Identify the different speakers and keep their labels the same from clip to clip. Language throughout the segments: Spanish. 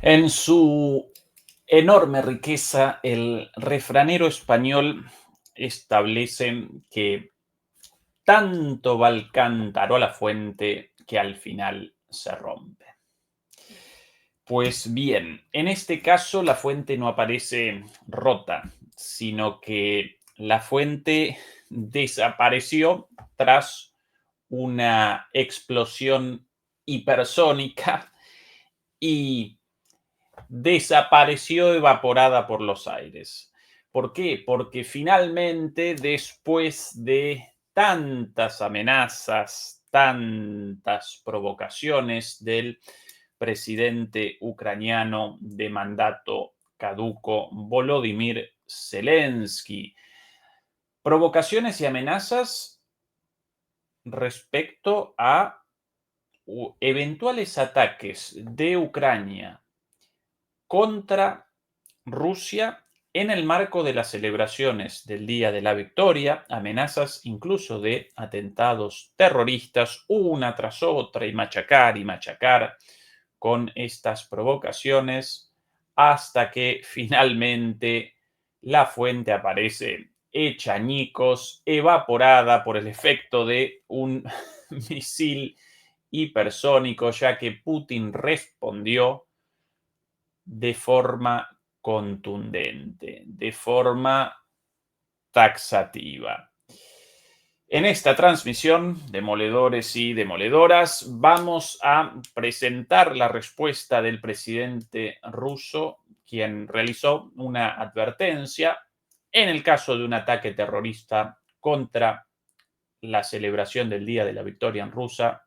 Speaker 1: En su enorme riqueza, el refranero español establece que tanto va el cántaro a la fuente que al final se rompe. Pues bien, en este caso la fuente no aparece rota, sino que la fuente desapareció tras una explosión hipersónica y desapareció evaporada por los aires. ¿Por qué? Porque finalmente, después de tantas amenazas, tantas provocaciones del presidente ucraniano de mandato caduco, Volodymyr Zelensky, provocaciones y amenazas respecto a eventuales ataques de Ucrania contra Rusia en el marco de las celebraciones del Día de la Victoria, amenazas incluso de atentados terroristas una tras otra y machacar con estas provocaciones hasta que finalmente la fuente aparece hecha añicos, evaporada por el efecto de un misil hipersónico, ya que Putin respondió de forma contundente, de forma taxativa. En esta transmisión, demoledores y demoledoras, vamos a presentar la respuesta del presidente ruso, quien realizó una advertencia en el caso de un ataque terrorista contra la celebración del Día de la Victoria en Rusia,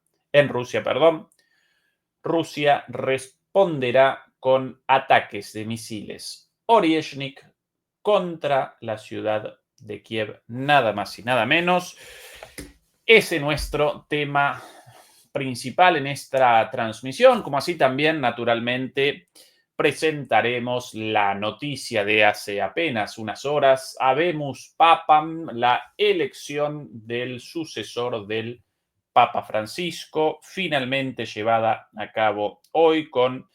Speaker 1: Rusia responderá con ataques de misiles Oryezhnik contra la ciudad de Kiev, nada más y nada menos. Ese es nuestro tema principal en esta transmisión, como así también, naturalmente, presentaremos la noticia de hace apenas unas horas, Habemus Papam, la elección del sucesor del Papa Francisco, finalmente llevada a cabo hoy con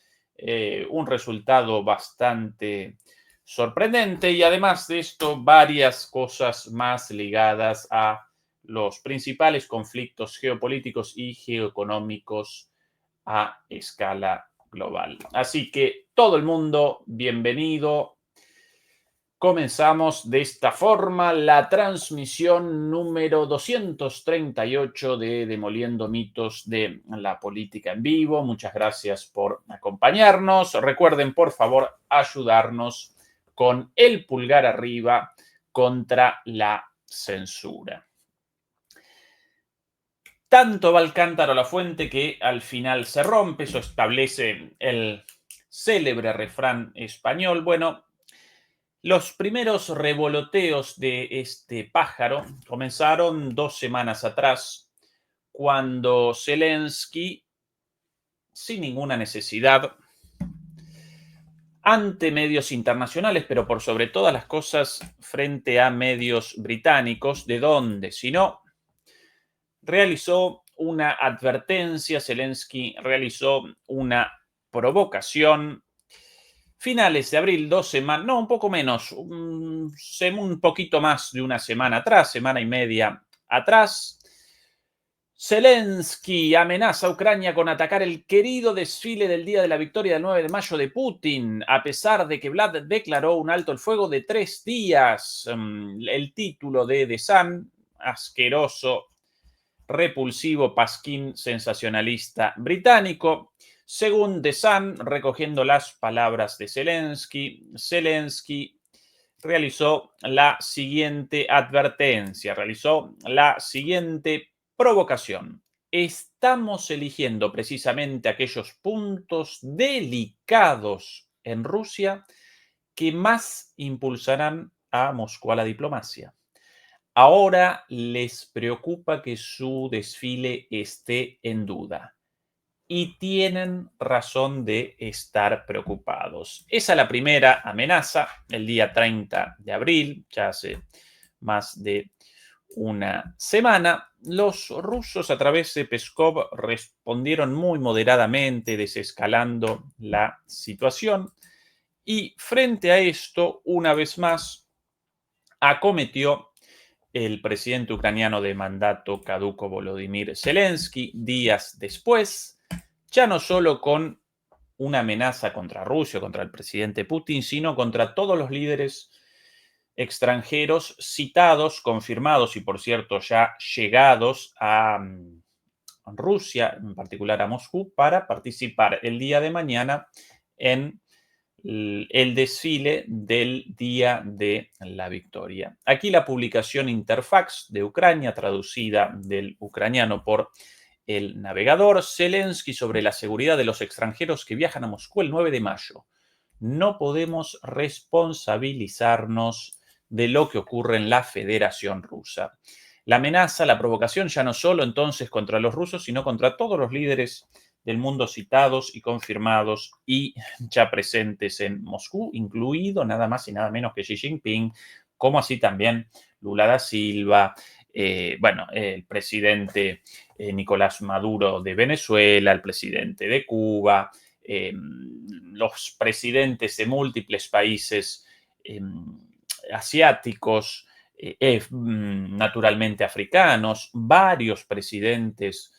Speaker 1: un resultado bastante sorprendente y además de esto varias cosas más ligadas a los principales conflictos geopolíticos y geoeconómicos a escala global. Así que todo el mundo, bienvenido. Comenzamos de esta forma la transmisión número 238 de Demoliendo Mitos de la Política en Vivo. Muchas gracias por acompañarnos. Recuerden, por favor, ayudarnos con el pulgar arriba contra la censura. Tanto va el cántaro a la fuente que al final se rompe. Eso establece el célebre refrán español. Bueno, los primeros revoloteos de este pájaro comenzaron 2 semanas atrás, cuando Zelensky, sin ninguna necesidad, ante medios internacionales, pero por sobre todas las cosas frente a medios británicos, ¿de dónde? Si no, realizó una advertencia, Zelensky realizó una provocación. Finales de abril, 2 semanas, no, un poco menos, un poquito más de una semana atrás, semana y media atrás, Zelensky amenaza a Ucrania con atacar el querido desfile del Día de la Victoria del 9 de mayo de Putin, a pesar de que Vlad declaró un alto el fuego de 3 días. El título de The Sun, asqueroso, repulsivo pasquín sensacionalista británico. Según The Sun, recogiendo las palabras de Zelensky, Zelensky realizó la siguiente advertencia, realizó la siguiente provocación. Estamos eligiendo precisamente aquellos puntos delicados en Rusia que más impulsarán a Moscú a la diplomacia. Ahora les preocupa que su desfile esté en duda. Y tienen razón de estar preocupados. Esa es la primera amenaza, el día 30 de abril, ya hace más de una semana. los rusos a través de Peskov respondieron muy moderadamente, desescalando la situación. Y frente a esto, una vez más, acometió el presidente ucraniano de mandato caduco Volodymyr Zelensky días después, ya no solo con una amenaza contra Rusia, contra el presidente Putin, sino contra todos los líderes extranjeros citados, confirmados y, por cierto, ya llegados a Rusia, en particular a Moscú, para participar el día de mañana en el desfile del Día de la Victoria. Aquí la publicación Interfax de Ucrania, traducida del ucraniano por el navegador. Zelensky sobre la seguridad de los extranjeros que viajan a Moscú el 9 de mayo. No podemos responsabilizarnos de lo que ocurre en la Federación Rusa. La amenaza, la provocación ya no solo entonces contra los rusos, sino contra todos los líderes del mundo citados y confirmados y ya presentes en Moscú, incluido nada más y nada menos que Xi Jinping, como así también Lula da Silva, el presidente Nicolás Maduro de Venezuela, el presidente de Cuba, los presidentes de múltiples países asiáticos, naturalmente africanos, varios presidentes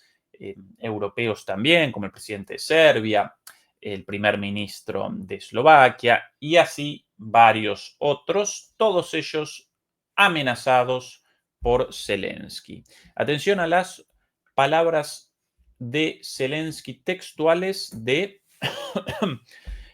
Speaker 1: europeos también, como el presidente de Serbia, el primer ministro de Eslovaquia y así varios otros, todos ellos amenazados por Zelensky. Atención a las palabras de Zelensky textuales de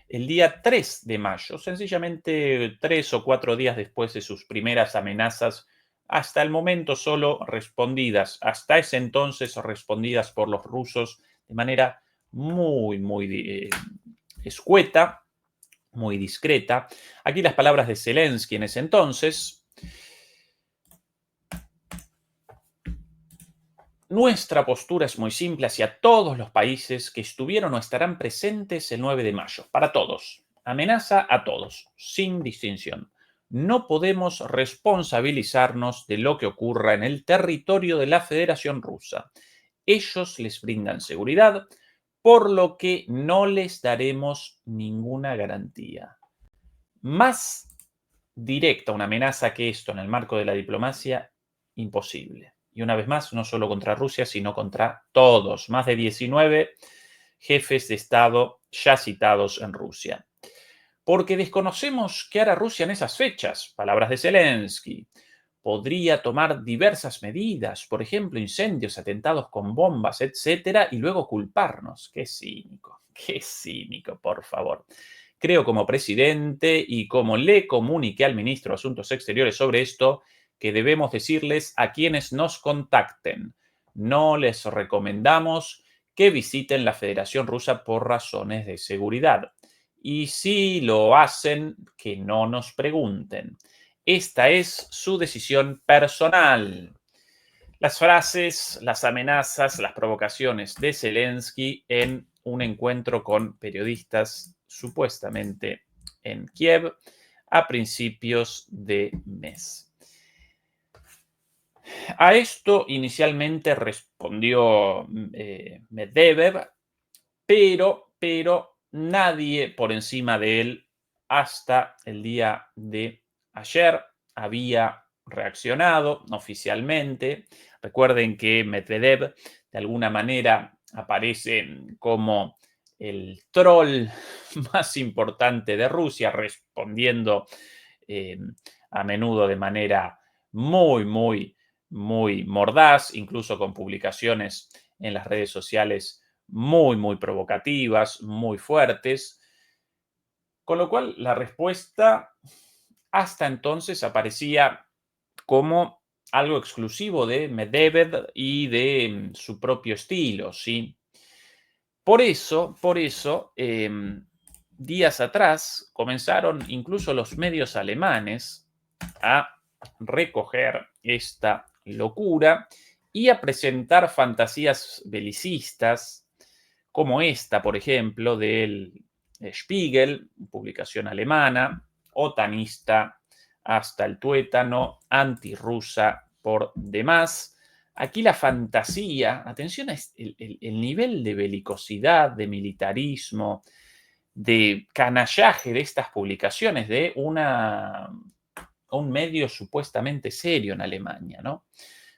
Speaker 1: el día 3 de mayo, sencillamente 3 o 4 días después de sus primeras amenazas, hasta el momento solo respondidas, hasta ese entonces respondidas por los rusos de manera muy escueta, muy discreta. Aquí las palabras de Zelensky en ese entonces. Nuestra postura es muy simple hacia todos los países que estuvieron o estarán presentes el 9 de mayo. Para todos. Amenaza a todos, sin distinción. No podemos responsabilizarnos de lo que ocurra en el territorio de la Federación Rusa. Ellos les brindan seguridad, por lo que no les daremos ninguna garantía. Más directa una amenaza que esto en el marco de la diplomacia, imposible. Y una vez más, no solo contra Rusia, sino contra todos, más de 19 jefes de Estado ya citados en Rusia. Porque desconocemos qué hará Rusia en esas fechas, palabras de Zelensky. Podría tomar diversas medidas, por ejemplo, incendios, atentados con bombas, etcétera, y luego culparnos. Qué cínico, por favor. Creo como presidente y como le comuniqué al ministro de Asuntos Exteriores sobre esto, que debemos decirles a quienes nos contacten. No les recomendamos que visiten la Federación Rusa por razones de seguridad. Y si lo hacen, que no nos pregunten. Esta es su decisión personal. Las frases, las amenazas, las provocaciones de Zelensky en un encuentro con periodistas supuestamente en Kiev a principios de mes. A esto inicialmente respondió Medvedev, pero nadie por encima de él hasta el día de ayer había reaccionado oficialmente. Recuerden que Medvedev de alguna manera aparece como el troll más importante de Rusia, respondiendo a menudo de manera muy mordaz, incluso con publicaciones en las redes sociales muy provocativas, muy fuertes. Con lo cual, la respuesta hasta entonces aparecía como algo exclusivo de Medvedev y de su propio estilo, ¿sí? Por eso, días atrás comenzaron incluso los medios alemanes a recoger esta locura y a presentar fantasías belicistas como esta, por ejemplo, del Spiegel, publicación alemana, otanista hasta el tuétano, antirrusa por demás, Aquí la fantasía, atención a el nivel de belicosidad, de militarismo, de canallaje de estas publicaciones de un medio supuestamente serio en Alemania, ¿no?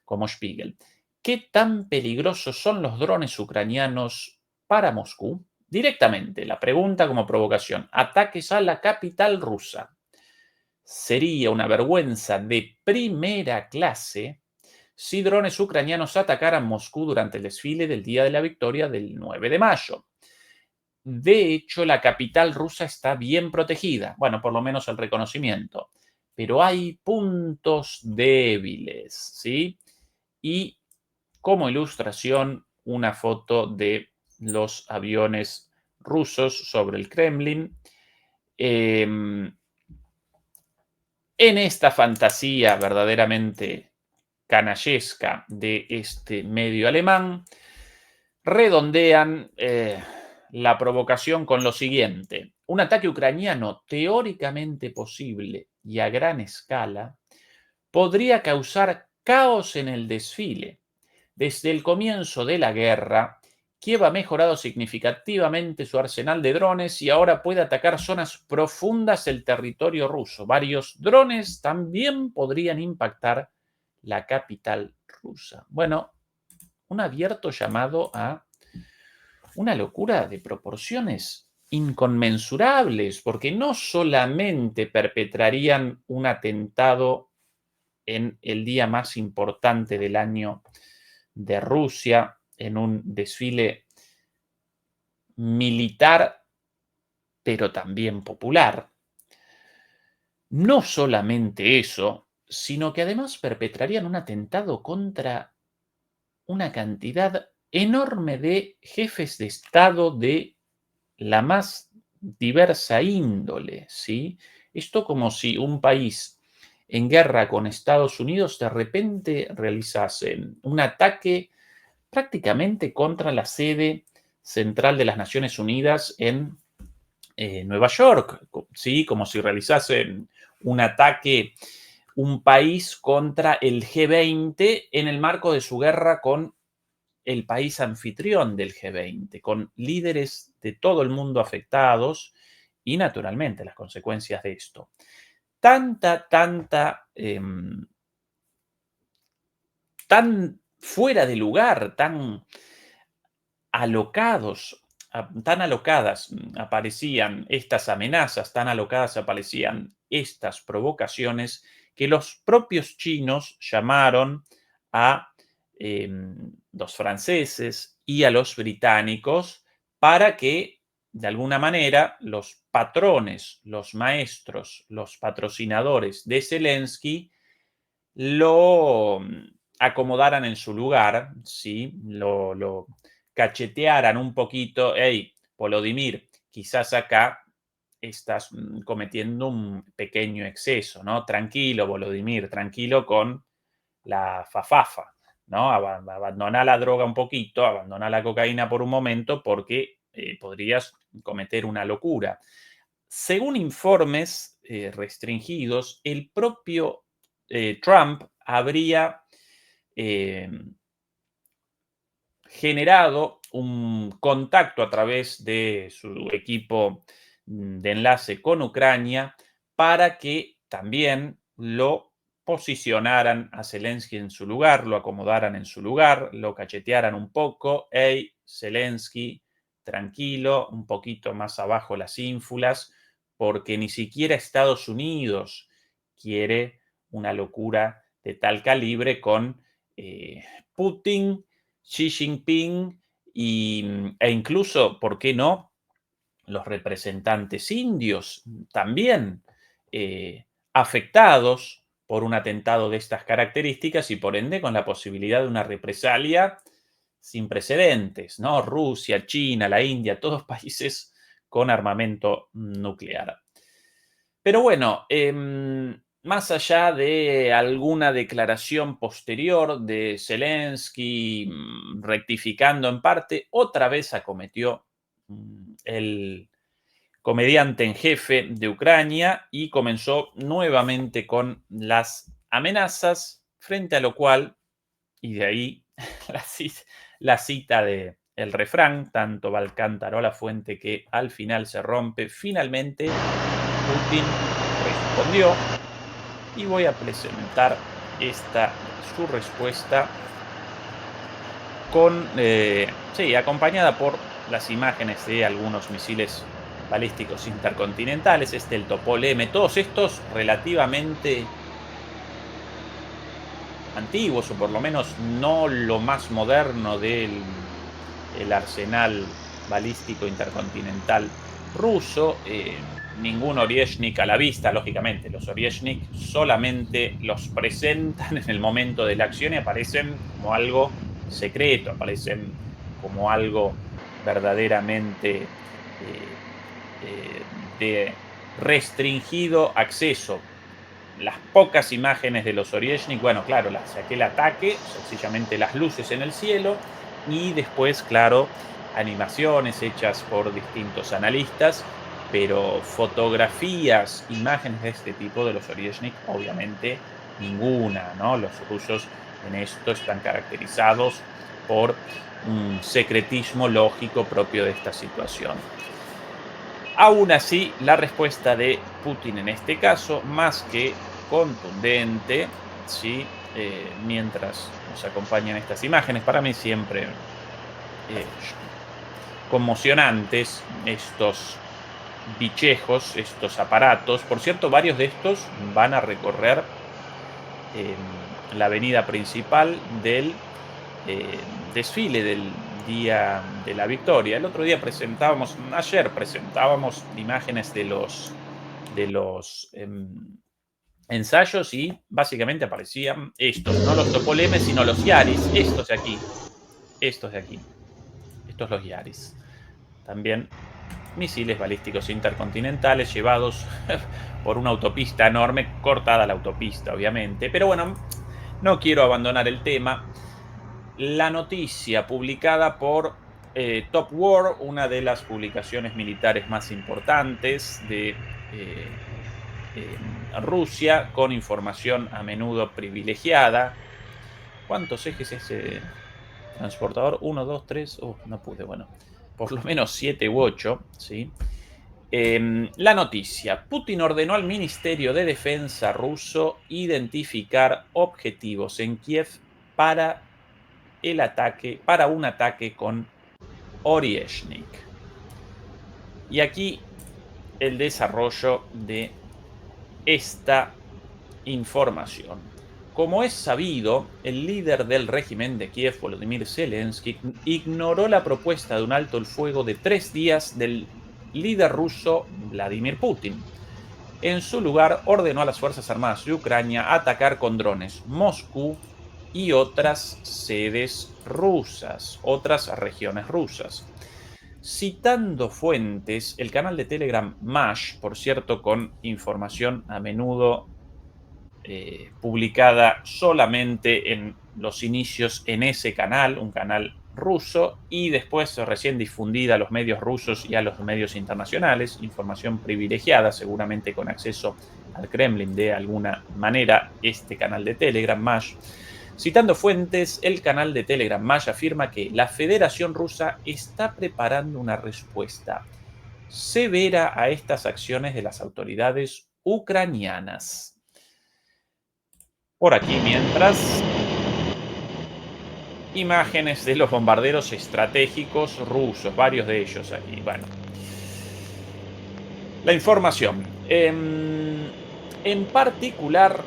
Speaker 1: Como Spiegel. ¿Qué tan peligrosos son los drones ucranianos para Moscú? Directamente, la pregunta como provocación. Ataques a la capital rusa. Sería una vergüenza de primera clase si drones ucranianos atacaran Moscú durante el desfile del Día de la Victoria del 9 de mayo. De hecho, la capital rusa está bien protegida, bueno, por lo menos el reconocimiento, pero hay puntos débiles, ¿sí? Y como ilustración, una foto de los aviones rusos sobre el Kremlin. En esta fantasía verdaderamente canallesca de este medio alemán, redondean la provocación con lo siguiente. Un ataque ucraniano teóricamente posible y a gran escala podría causar caos en el desfile. Desde el comienzo de la guerra, Kiev ha mejorado significativamente su arsenal de drones y ahora puede atacar zonas profundas del territorio ruso. Varios drones también podrían impactar la capital rusa. Bueno, un abierto llamado a una locura de proporciones inconmensurables, porque no solamente perpetrarían un atentado en el día más importante del año de Rusia, en un desfile militar, pero también popular. No solamente eso, sino que además perpetrarían un atentado contra una cantidad enorme de jefes de Estado de la más diversa índole, ¿sí? Esto como si un país en guerra con Estados Unidos de repente realizase un ataque prácticamente contra la sede central de las Naciones Unidas en Nueva York, ¿sí? Como si realizasen un ataque, un país contra el G20 en el marco de su guerra con el país anfitrión del G20, con líderes de todo el mundo afectados y naturalmente las consecuencias de esto. Tan fuera de lugar, alocados, tan alocadas aparecían estas amenazas, tan alocadas aparecían estas provocaciones, que los propios chinos llamaron a los franceses y a los británicos para que, de alguna manera, los patrones, los maestros, los patrocinadores de Zelensky lo acomodaran en su lugar, ¿sí? Lo cachetearan un poquito. Hey, Volodymyr, quizás acá estás cometiendo un pequeño exceso, ¿no? Tranquilo, Volodymyr, tranquilo con la fafafa, ¿no? Abandona la droga un poquito, abandona la cocaína por un momento porque podrías cometer una locura. Según informes restringidos, el propio Trump habría eh, generado un contacto a través de su equipo de enlace con Ucrania para que también lo posicionaran a Zelensky en su lugar, lo acomodaran en su lugar, lo cachetearan un poco. Hey, Zelensky, tranquilo, un poquito más abajo las ínfulas, porque ni siquiera Estados Unidos quiere una locura de tal calibre con Putin, Xi Jinping e incluso, ¿por qué no?, los representantes indios también afectados por un atentado de estas características y por ende con la posibilidad de una represalia sin precedentes, ¿no? Rusia, China, la India, todos países con armamento nuclear. Pero bueno, más allá de alguna declaración posterior de Zelensky rectificando en parte, otra vez acometió el comediante en jefe de Ucrania y comenzó nuevamente con las amenazas, frente a lo cual Y de ahí la cita de el refrán, tanto va el cántaro a la fuente que al final se rompe. Finalmente, Putin respondió y voy a presentar su respuesta acompañada por las imágenes de algunos misiles balísticos intercontinentales, el Topol M, todos estos relativamente antiguos, o por lo menos no lo más moderno del arsenal balístico intercontinental ruso. Ningún Oryezhnik a la vista, lógicamente. Los Oryezhnik solamente los presentan en el momento de la acción y aparecen como algo secreto, aparecen como algo verdaderamente de restringido acceso. Las pocas imágenes de los Oryezhnik, bueno, claro, aquel ataque, sencillamente las luces en el cielo y después, claro, animaciones hechas por distintos analistas, pero fotografías, imágenes de este tipo de los Oryezhnik, obviamente ninguna, ¿no? Los rusos en esto están caracterizados por un secretismo lógico propio de esta situación. Aún así, la respuesta de Putin en este caso, más que contundente, ¿sí? Mientras nos acompañan estas imágenes, para mí siempre conmocionantes estos bichejos, estos aparatos. Por cierto, varios de estos van a recorrer la avenida principal del desfile del Día de la Victoria. El otro día ayer presentábamos imágenes de los ensayos y básicamente aparecían estos, no los Topol M, sino los Yaris, estos de aquí, estos los Yaris. También misiles balísticos intercontinentales llevados por una autopista enorme, cortada la autopista, obviamente. Pero bueno, no quiero abandonar el tema. La noticia publicada por Top War, una de las publicaciones militares más importantes de Rusia, con información a menudo privilegiada. ¿Cuántos ejes es ese transportador? 1, 2, 3. No pude, bueno. Por lo menos 7 u 8, ¿sí? La noticia. Putin ordenó al Ministerio de Defensa ruso identificar objetivos en Kiev para un ataque con Oryezhnik. Y aquí el desarrollo de esta información. Como es sabido, el líder del régimen de Kiev, Volodymyr Zelensky, ignoró la propuesta de un alto el fuego de 3 días del líder ruso Vladimir Putin. En su lugar, ordenó a las Fuerzas Armadas de Ucrania atacar con drones Moscú y otras sedes rusas, otras regiones rusas. Citando fuentes, el canal de Telegram Mash, por cierto, con información a menudo publicada solamente en los inicios en ese canal, un canal ruso, y después recién difundida a los medios rusos y a los medios internacionales, información privilegiada, seguramente con acceso al Kremlin de alguna manera, este canal de Telegram Mash. Citando fuentes, el canal de Telegram Mash afirma que la Federación Rusa está preparando una respuesta severa a estas acciones de las autoridades ucranianas. Por aquí, mientras, imágenes de los bombarderos estratégicos rusos, varios de ellos aquí. Bueno, la información. En particular,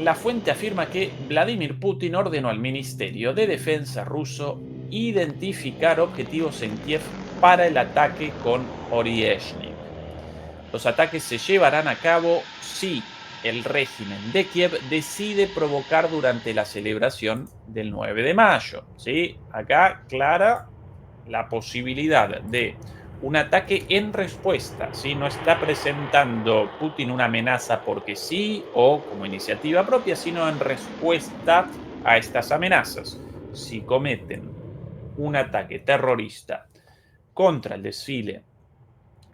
Speaker 1: la fuente afirma que Vladimir Putin ordenó al Ministerio de Defensa ruso identificar objetivos en Kiev para el ataque con Oryezhnik. Los ataques se llevarán a cabo si el régimen de Kiev decide provocar durante la celebración del 9 de mayo. ¿Sí? Acá clara la posibilidad de un ataque en respuesta. ¿Sí? No está presentando Putin una amenaza porque sí o como iniciativa propia, sino en respuesta a estas amenazas. Si cometen un ataque terrorista contra el desfile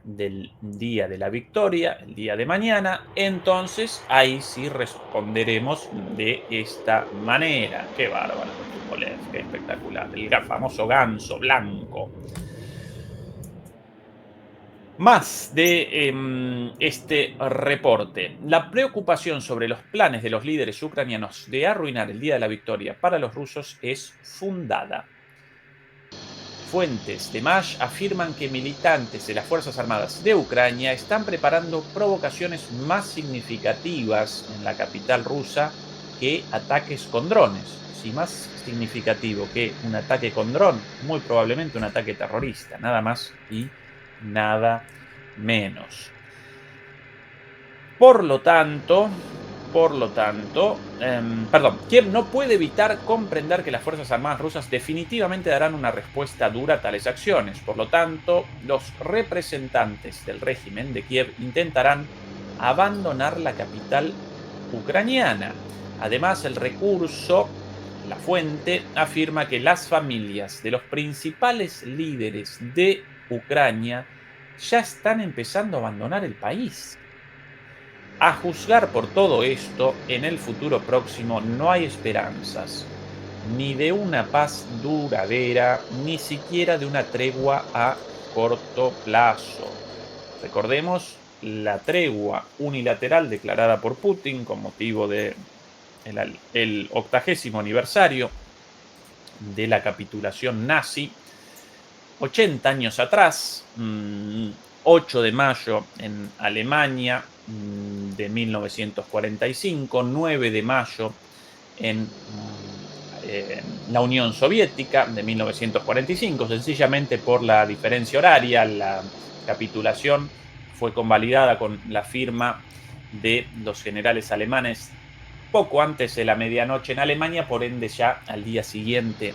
Speaker 1: del día de la victoria, el día de mañana, entonces ahí sí responderemos de esta manera. Qué bárbaro, Tupolev, qué espectacular. El famoso ganso blanco. Más de este reporte. La preocupación sobre los planes de los líderes ucranianos de arruinar el día de la victoria para los rusos es fundada. Fuentes de MASH afirman que militantes de las Fuerzas Armadas de Ucrania están preparando provocaciones más significativas en la capital rusa que ataques con drones. Si más significativo que un ataque con dron, muy probablemente un ataque terrorista, nada más y nada menos. Por lo tanto, Kiev no puede evitar comprender que las Fuerzas Armadas rusas definitivamente darán una respuesta dura a tales acciones. Por lo tanto, los representantes del régimen de Kiev intentarán abandonar la capital ucraniana. Además, la fuente, afirma que las familias de los principales líderes de Ucrania ya están empezando a abandonar el país. A juzgar por todo esto, en el futuro próximo no hay esperanzas, ni de una paz duradera, ni siquiera de una tregua a corto plazo. Recordemos la tregua unilateral declarada por Putin con motivo del el 80º aniversario de la capitulación nazi, 80 años atrás, 8 de mayo en Alemania de 1945, 9 de mayo en la Unión Soviética de 1945, sencillamente por la diferencia horaria. La capitulación fue convalidada con la firma de los generales alemanes poco antes de la medianoche en Alemania, por ende ya al día siguiente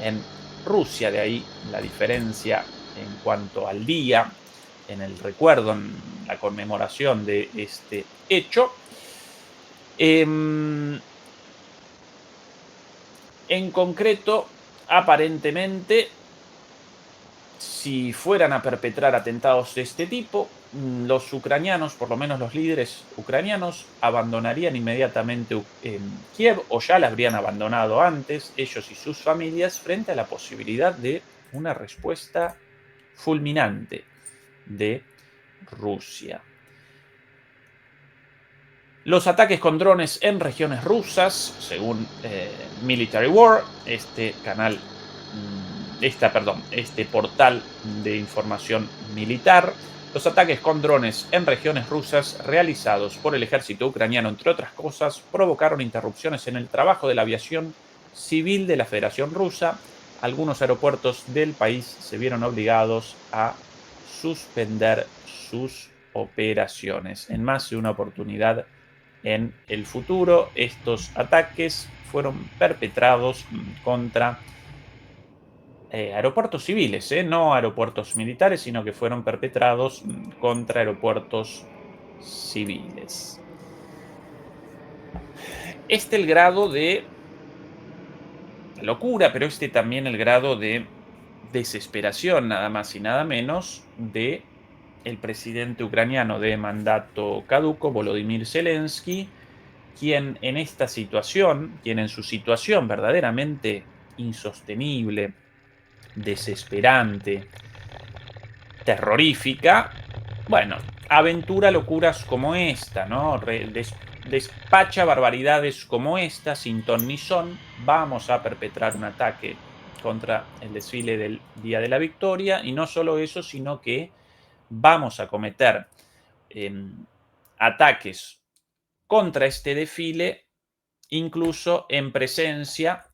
Speaker 1: en Rusia. De ahí la diferencia en cuanto al día, en el recuerdo, en la conmemoración de este hecho. En concreto, aparentemente, si fueran a perpetrar atentados de este tipo, los ucranianos, por lo menos los líderes ucranianos, abandonarían inmediatamente Kiev, o ya la habrían abandonado antes, ellos y sus familias, frente a la posibilidad de una respuesta fulminante de Rusia. Los ataques con drones en regiones rusas, según Military War, este portal de información militar, los ataques con drones en regiones rusas realizados por el ejército ucraniano, entre otras cosas, provocaron interrupciones en el trabajo de la aviación civil de la Federación Rusa. Algunos aeropuertos del país se vieron obligados a suspender sus operaciones. En más de una oportunidad en el futuro, estos ataques fueron perpetrados contra aeropuertos civiles, no aeropuertos militares, sino que fueron perpetrados contra aeropuertos civiles. Este el grado de locura, pero este también el grado de desesperación, nada más y nada menos, de el presidente ucraniano de mandato caduco, Volodymyr Zelensky, quien en su situación verdaderamente insostenible, desesperante, terrorífica, bueno, aventura locuras como esta, ¿no? Despacha barbaridades como esta, sin ton ni son. Vamos a perpetrar un ataque contra el desfile del Día de la Victoria, y no solo eso, sino que vamos a cometer ataques contra este desfile, incluso en presencia,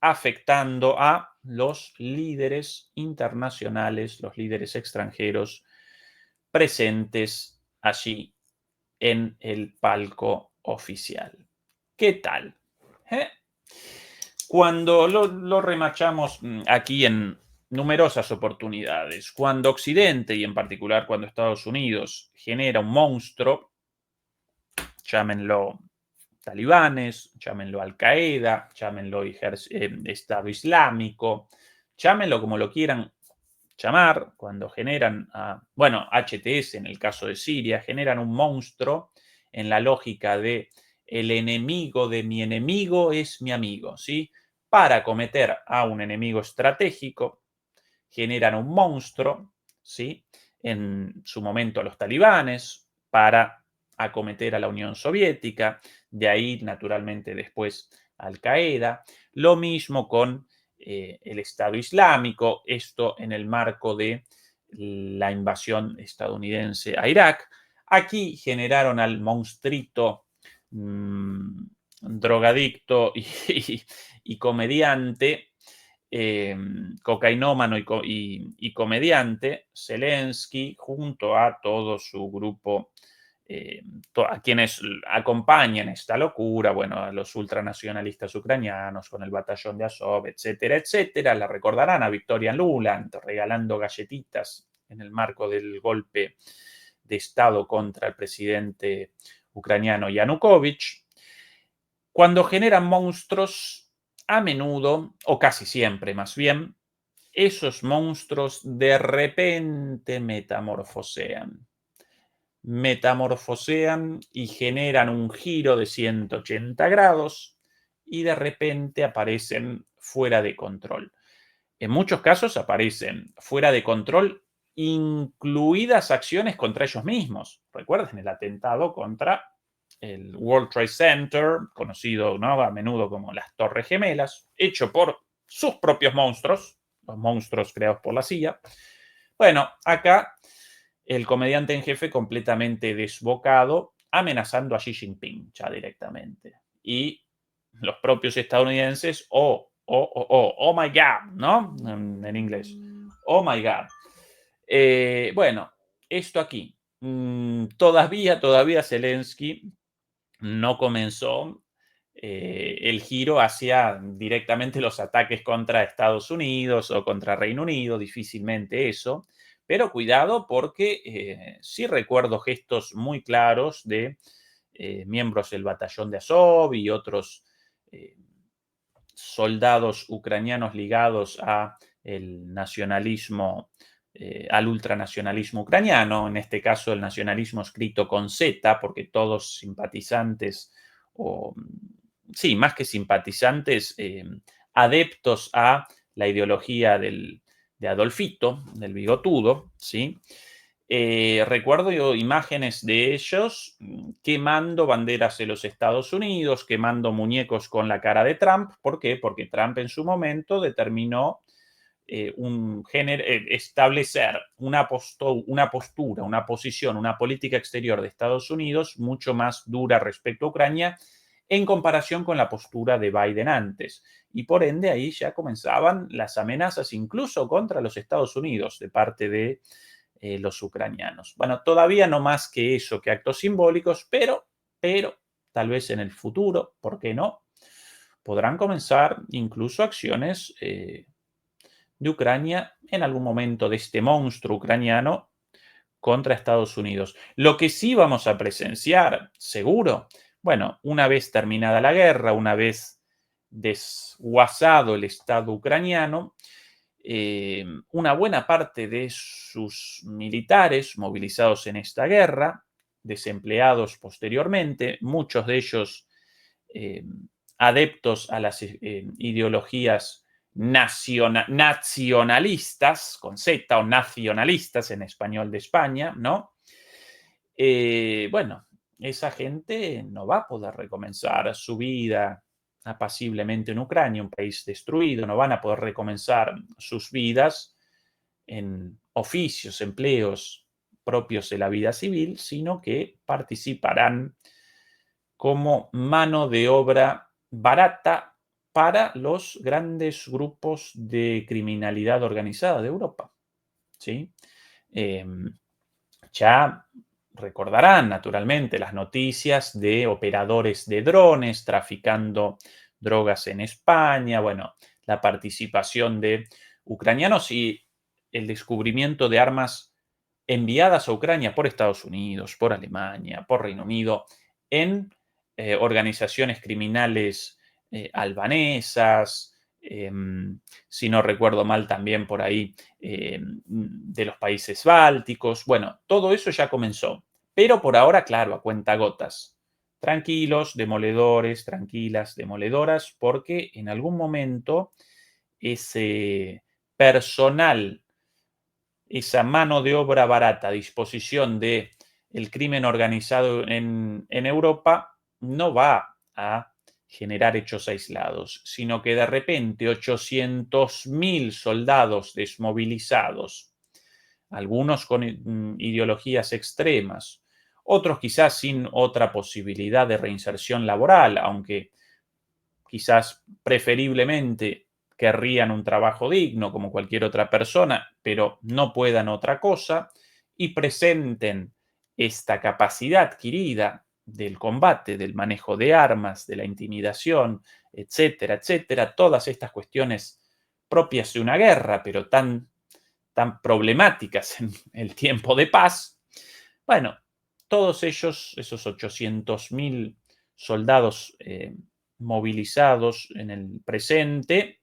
Speaker 1: afectando a los líderes internacionales, los líderes extranjeros presentes allí en el palco oficial. ¿Qué tal? ¿Eh? Cuando lo remachamos aquí en numerosas oportunidades, cuando Occidente, y en particular cuando Estados Unidos, genera un monstruo, llámenlo talibanes, llámenlo Al-Qaeda, llámenlo Estado Islámico, llámenlo como lo quieran llamar, cuando generan, HTS en el caso de Siria, generan un monstruo en la lógica de el enemigo de mi enemigo es mi amigo, ¿sí? Para acometer a un enemigo estratégico, generan un monstruo, ¿sí? En su momento a los talibanes, para acometer a la Unión Soviética, de ahí naturalmente después Al Qaeda. Lo mismo con el Estado Islámico, esto en el marco de la invasión estadounidense a Irak. Aquí generaron al monstruito drogadicto y comediante, cocainómano y comediante, Zelensky, junto a todo su grupo, a quienes acompañan esta locura, bueno, a los ultranacionalistas ucranianos con el batallón de Azov, etcétera, etcétera. La recordarán a Victoria Nuland regalando galletitas en el marco del golpe de Estado contra el presidente ucraniano Yanukovych. Cuando generan monstruos, a menudo, o casi siempre más bien, esos monstruos de repente metamorfosean y generan un giro de 180 grados y de repente aparecen fuera de control. En muchos casos aparecen fuera de control, incluidas acciones contra ellos mismos. Recuerden el atentado contra el World Trade Center, conocido, ¿no?, a menudo como las Torres Gemelas, hecho por sus propios monstruos, los monstruos creados por la CIA. Bueno, acá el comediante en jefe completamente desbocado, amenazando a Xi Jinping ya directamente. Y los propios estadounidenses, oh my God, ¿no? En inglés. Oh my God. Bueno, esto aquí. Todavía Zelensky no comenzó el giro hacia directamente los ataques contra Estados Unidos o contra Reino Unido, difícilmente eso, pero cuidado porque sí recuerdo gestos muy claros de miembros del batallón de Azov y otros eh, soldados ucranianos ligados a el nacionalismo, al ultranacionalismo ucraniano, en este caso el nacionalismo escrito con Z, porque todos simpatizantes, o sí, más que simpatizantes, adeptos a la ideología de Adolfito, del bigotudo, ¿sí? Recuerdo yo imágenes de ellos quemando banderas de los Estados Unidos, quemando muñecos con la cara de Trump. ¿Por qué? Porque Trump en su momento determinó establecer una postura, una posición, una política exterior de Estados Unidos mucho más dura respecto a Ucrania en comparación con la postura de Biden antes. Y por ende ahí ya comenzaban las amenazas incluso contra los Estados Unidos de parte de los ucranianos. Bueno, todavía no más que eso, que actos simbólicos, pero tal vez en el futuro, ¿por qué no? Podrán comenzar incluso acciones de Ucrania en algún momento de este monstruo ucraniano contra Estados Unidos. Lo que sí vamos a presenciar, seguro, bueno, una vez terminada la guerra, una vez desguazado el Estado ucraniano, una buena parte de sus militares movilizados en esta guerra, desempleados posteriormente, muchos de ellos eh, adeptos a las ideologías nacionalistas, con Z, o nacionalistas en español de España, ¿no? Bueno, esa gente no va a poder recomenzar su vida apaciblemente en Ucrania, un país destruido, no van a poder recomenzar sus vidas en oficios, empleos propios de la vida civil, sino que participarán como mano de obra barata para los grandes grupos de criminalidad organizada de Europa, ¿sí? Ya recordarán naturalmente las noticias de operadores de drones traficando drogas en España, bueno, la participación de ucranianos y el descubrimiento de armas enviadas a Ucrania por Estados Unidos, por Alemania, por Reino Unido, en organizaciones criminales albanesas, si no recuerdo mal también por ahí, de los países bálticos. Bueno, todo eso ya comenzó, pero por ahora, claro, a cuentagotas. Tranquilos, demoledores, tranquilas, demoledoras, porque en algún momento ese personal, esa mano de obra barata a disposición del crimen organizado en Europa no va a generar hechos aislados, sino que de repente 800.000 soldados desmovilizados, algunos con ideologías extremas, otros quizás sin otra posibilidad de reinserción laboral, aunque quizás preferiblemente querrían un trabajo digno como cualquier otra persona, pero no puedan otra cosa, y presenten esta capacidad adquirida del combate, del manejo de armas, de la intimidación, etcétera, etcétera, todas estas cuestiones propias de una guerra, pero tan problemáticas en el tiempo de paz. Bueno, todos ellos, esos 800.000 soldados movilizados en el presente,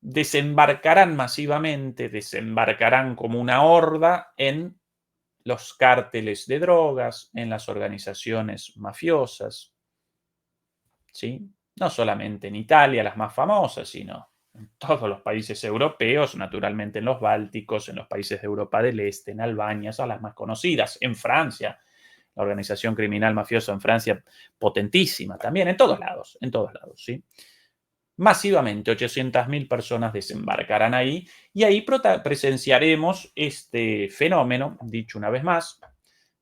Speaker 1: desembarcarán masivamente, desembarcarán como una horda en los cárteles de drogas, en las organizaciones mafiosas, ¿sí? No solamente en Italia, las más famosas, sino en todos los países europeos, naturalmente en los bálticos, en los países de Europa del Este, en Albania, son las más conocidas, en Francia, la organización criminal mafiosa en Francia, potentísima también, en todos lados, ¿sí? Masivamente, 800.000 personas desembarcarán ahí y ahí presenciaremos este fenómeno, dicho una vez más,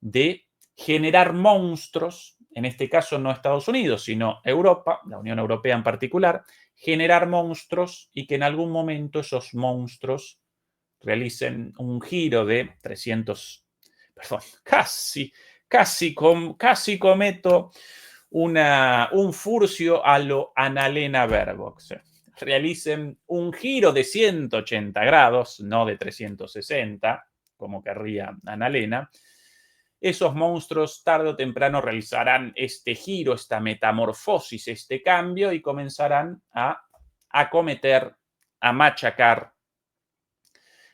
Speaker 1: de generar monstruos, en este caso no Estados Unidos, sino Europa, la Unión Europea en particular, generar monstruos y que en algún momento esos monstruos realicen un giro de 300, perdón, casi cometo un furcio a lo Annalena Baerbock. Realicen un giro de 180 grados, no de 360, como querría Annalena. Esos monstruos tarde o temprano realizarán este giro, esta metamorfosis, este cambio y comenzarán a acometer, a machacar,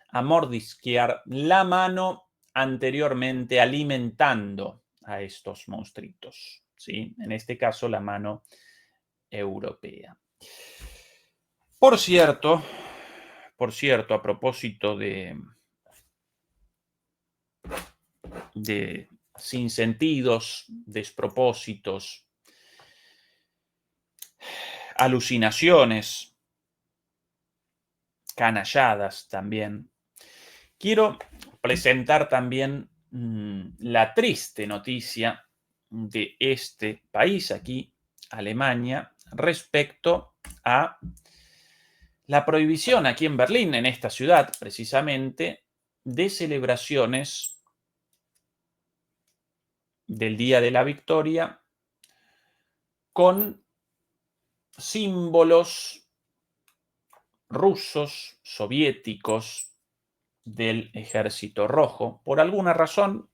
Speaker 1: a mordisquear la mano anteriormente alimentando a estos monstruitos, ¿sí? En este caso, la mano europea. Por cierto, a propósito de sinsentidos, despropósitos, alucinaciones, canalladas también, quiero presentar también la triste noticia de este país, aquí, Alemania, respecto a la prohibición aquí en Berlín, en esta ciudad precisamente, de celebraciones del Día de la Victoria con símbolos rusos, soviéticos, del Ejército Rojo. Por alguna razón,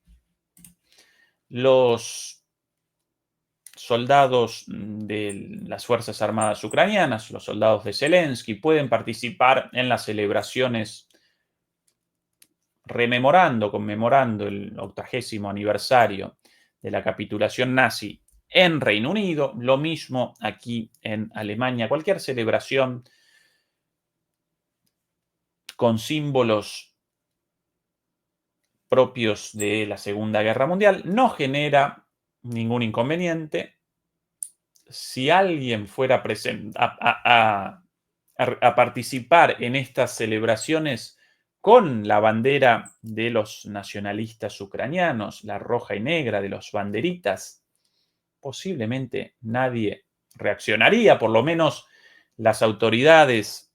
Speaker 1: los soldados de las Fuerzas Armadas ucranianas, los soldados de Zelensky, pueden participar en las celebraciones conmemorando el 80º aniversario de la capitulación nazi en Reino Unido, lo mismo aquí en Alemania. Cualquier celebración con símbolos propios de la Segunda Guerra Mundial no genera ningún inconveniente. Si alguien fuera a participar en estas celebraciones con la bandera de los nacionalistas ucranianos, la roja y negra de los banderitas, posiblemente nadie reaccionaría, por lo menos las autoridades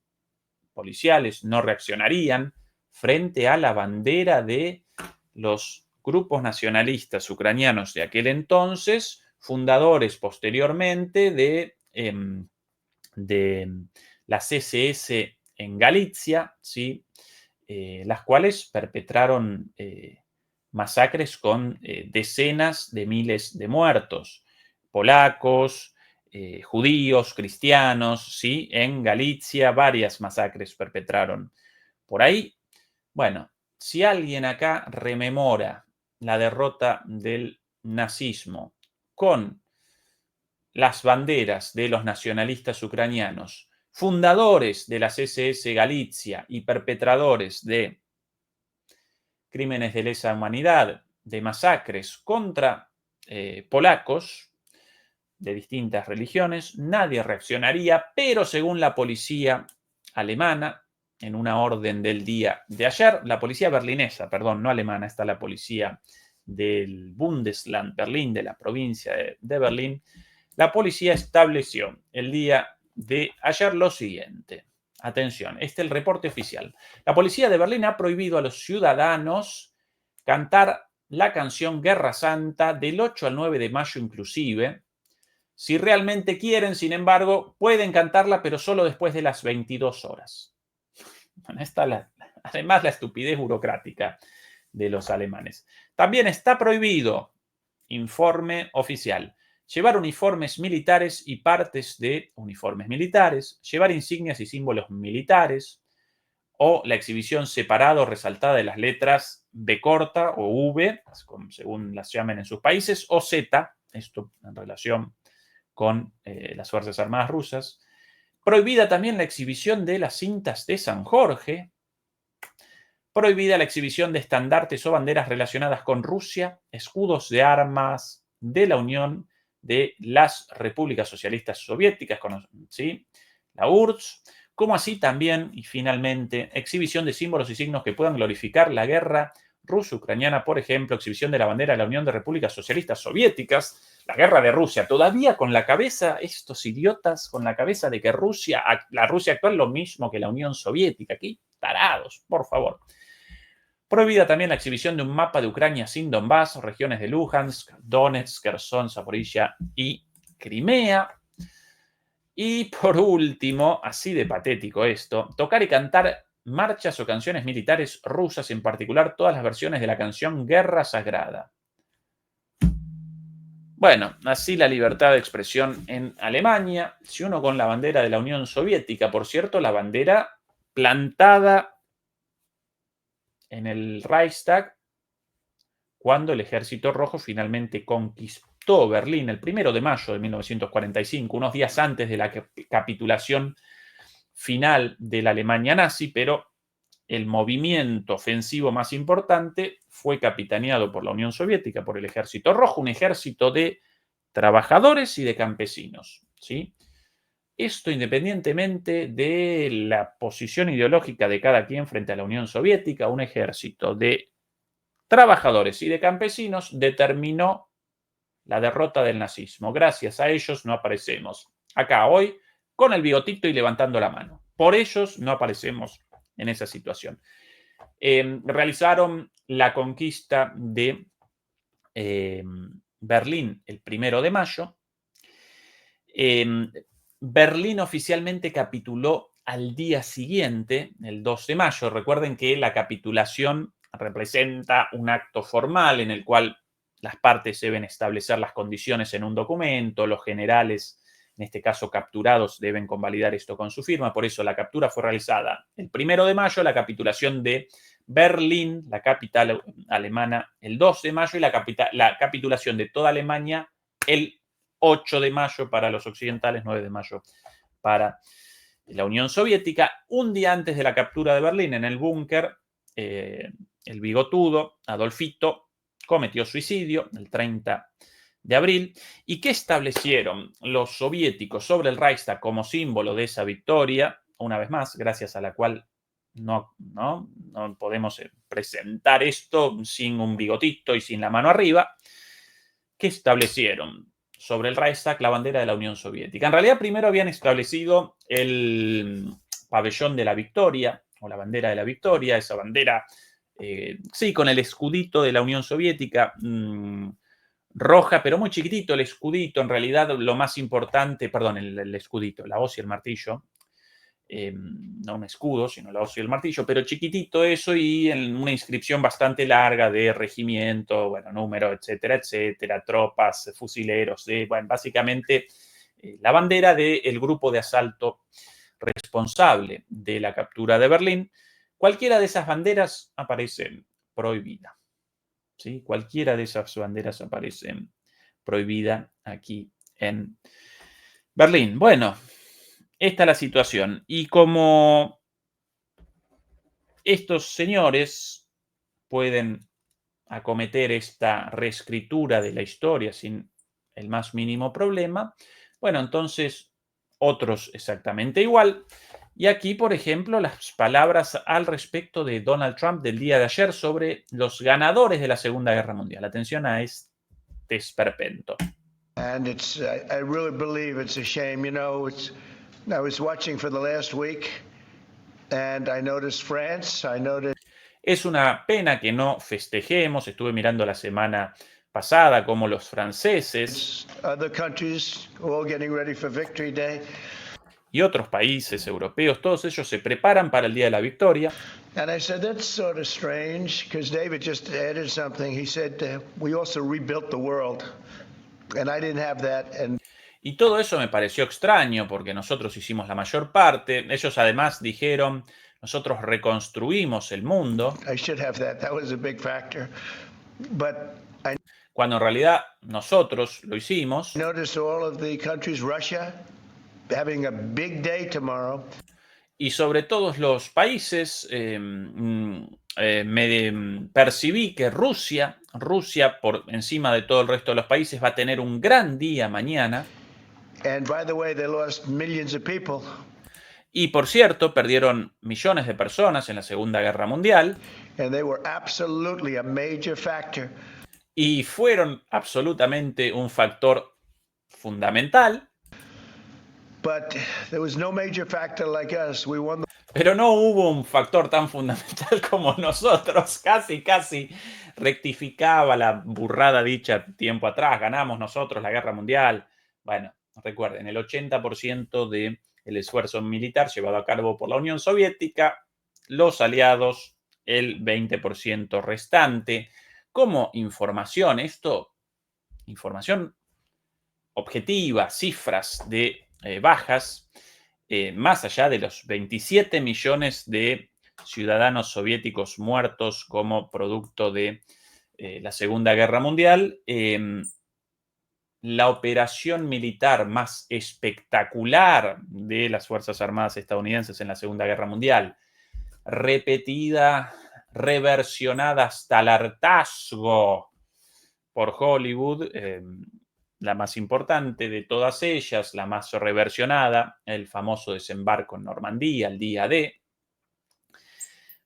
Speaker 1: policiales no reaccionarían frente a la bandera de los grupos nacionalistas ucranianos de aquel entonces, fundadores posteriormente de las SS en Galicia, ¿sí? Las cuales perpetraron masacres con decenas de miles de muertos, polacos, judíos, cristianos, ¿sí? En Galicia varias masacres perpetraron por ahí. Bueno, si alguien acá rememora la derrota del nazismo con las banderas de los nacionalistas ucranianos, fundadores de las SS Galicia y perpetradores de crímenes de lesa humanidad, de masacres contra polacos de distintas religiones, nadie reaccionaría, pero según la policía alemana, en una orden del día de ayer, la policía berlinesa, perdón, no alemana, está la policía del Bundesland Berlín, de la provincia de Berlín, la policía estableció el día de ayer lo siguiente. Atención, este es el reporte oficial. La policía de Berlín ha prohibido a los ciudadanos cantar la canción Guerra Santa del 8 al 9 de mayo inclusive. Si realmente quieren, sin embargo, pueden cantarla, pero solo después de las 22 horas. Bueno, además la estupidez burocrática de los alemanes. También está prohibido, informe oficial, llevar uniformes militares y partes de uniformes militares, llevar insignias y símbolos militares, o la exhibición separada o resaltada de las letras B corta o V, según las llamen en sus países, o Z, esto en relación con las Fuerzas Armadas rusas. Prohibida también la exhibición de las cintas de San Jorge. Prohibida la exhibición de estandartes o banderas relacionadas con Rusia, escudos de armas de la Unión de las Repúblicas Socialistas Soviéticas, ¿sí? La URSS, como así también, y finalmente, exhibición de símbolos y signos que puedan glorificar la guerra ruso-ucraniana, por ejemplo, exhibición de la bandera de la Unión de Repúblicas Socialistas Soviéticas, la guerra de Rusia, todavía con la cabeza, estos idiotas, con la cabeza de que la Rusia actual, lo mismo que la Unión Soviética, aquí tarados, por favor. Prohibida también la exhibición de un mapa de Ucrania sin Donbass, regiones de Luhansk, Donetsk, Kherson, Zaporizhia y Crimea. Y por último, así de patético esto, tocar y cantar marchas o canciones militares rusas, en particular todas las versiones de la canción Guerra Sagrada. Bueno, así la libertad de expresión en Alemania. Si uno con la bandera de la Unión Soviética, por cierto, la bandera plantada en el Reichstag cuando el Ejército Rojo finalmente conquistó Berlín el 1 de mayo de 1945, unos días antes de la capitulación final de la Alemania nazi, pero el movimiento ofensivo más importante fue capitaneado por la Unión Soviética, por el Ejército Rojo, un ejército de trabajadores y de campesinos, ¿sí? Esto independientemente de la posición ideológica de cada quien frente a la Unión Soviética, un ejército de trabajadores y de campesinos determinó la derrota del nazismo. Gracias a ellos no aparecemos acá hoy con el bigotito y levantando la mano. Por ellos no aparecemos en esa situación. Realizaron la conquista de Berlín el 1 de mayo. Berlín oficialmente capituló al día siguiente, el 2 de mayo. Recuerden que la capitulación representa un acto formal en el cual las partes deben establecer las condiciones en un documento, los generales, en este caso capturados, deben convalidar esto con su firma. Por eso la captura fue realizada el 1 de mayo, la capitulación de Berlín, la capital alemana, el 2 de mayo y la capitulación de toda Alemania el 8 de mayo para los occidentales, 9 de mayo para la Unión Soviética. Un día antes de la captura de Berlín, en el búnker, el bigotudo Adolfito cometió suicidio el 30 de abril. ¿Y qué establecieron los soviéticos sobre el Reichstag como símbolo de esa victoria? Una vez más, gracias a la cual no podemos presentar esto sin un bigotito y sin la mano arriba. ¿Qué establecieron sobre el Reichstag? La bandera de la Unión Soviética. En realidad, primero habían establecido el pabellón de la victoria, o la bandera de la victoria, esa bandera, sí, con el escudito de la Unión Soviética, roja, pero muy chiquitito el escudito. En realidad, lo más importante, perdón, el escudito, la hoz y el martillo. No un escudo, sino la hoz y el martillo, pero chiquitito eso, y en una inscripción bastante larga de regimiento, bueno, número, etcétera, etcétera, tropas, fusileros, bueno, básicamente la bandera del grupo de asalto responsable de la captura de Berlín. Cualquiera de esas banderas aparece prohibida. ¿Sí? Cualquiera de esas banderas aparece prohibida aquí en Berlín. Bueno, esta es la situación. Y como estos señores pueden acometer esta reescritura de la historia sin el más mínimo problema, bueno, entonces otros exactamente igual. Y aquí, por ejemplo, las palabras al respecto de Donald Trump del día de ayer sobre los ganadores de la Segunda Guerra Mundial. Atención a este esperpento.
Speaker 2: And it's, I really believe it's a shame. You know, I was watching for the last week and I noticed France, I noticed.
Speaker 1: Es una pena que no festejemos. Estuve mirando la semana pasada cómo los franceses
Speaker 2: Other countries all getting ready for Victory Day.
Speaker 1: Y otros países europeos, todos ellos se preparan para el Día de la Victoria.
Speaker 2: And I said, that's sort of strange, because David just added something. He said, we also rebuilt the world. And I didn't have that. And
Speaker 1: Y todo eso me pareció extraño porque nosotros hicimos la mayor parte. Ellos además dijeron, nosotros reconstruimos el mundo.
Speaker 2: I should have that. That was a big factor. But I
Speaker 1: cuando en realidad nosotros lo hicimos.
Speaker 2: noticed all of the countries, Russia, having a big day tomorrow.
Speaker 1: Y sobre todos los países percibí que Rusia, por encima de todo el resto de los países, va a tener un gran día mañana.
Speaker 2: And by the way, they lost millions of people.
Speaker 1: Y por cierto, perdieron millones de personas en la Segunda Guerra Mundial.
Speaker 2: And they were absolutely a major factor.
Speaker 1: Y fueron absolutamente un factor fundamental.
Speaker 2: But there was no major factor like us. We won the...
Speaker 1: Pero no hubo un factor tan fundamental como nosotros. Casi rectificaba la burrada dicha tiempo atrás. Ganamos nosotros la guerra mundial. Bueno, recuerden, el 80% del esfuerzo militar llevado a cabo por la Unión Soviética, los aliados, el 20% restante. Como información, información objetiva, cifras de bajas, más allá de los 27 millones de ciudadanos soviéticos muertos como producto de la Segunda Guerra Mundial, la operación militar más espectacular de las Fuerzas Armadas estadounidenses en la Segunda Guerra Mundial, repetida, reversionada hasta el hartazgo por Hollywood, la más importante de todas ellas, la más reversionada, el famoso desembarco en Normandía, el día D.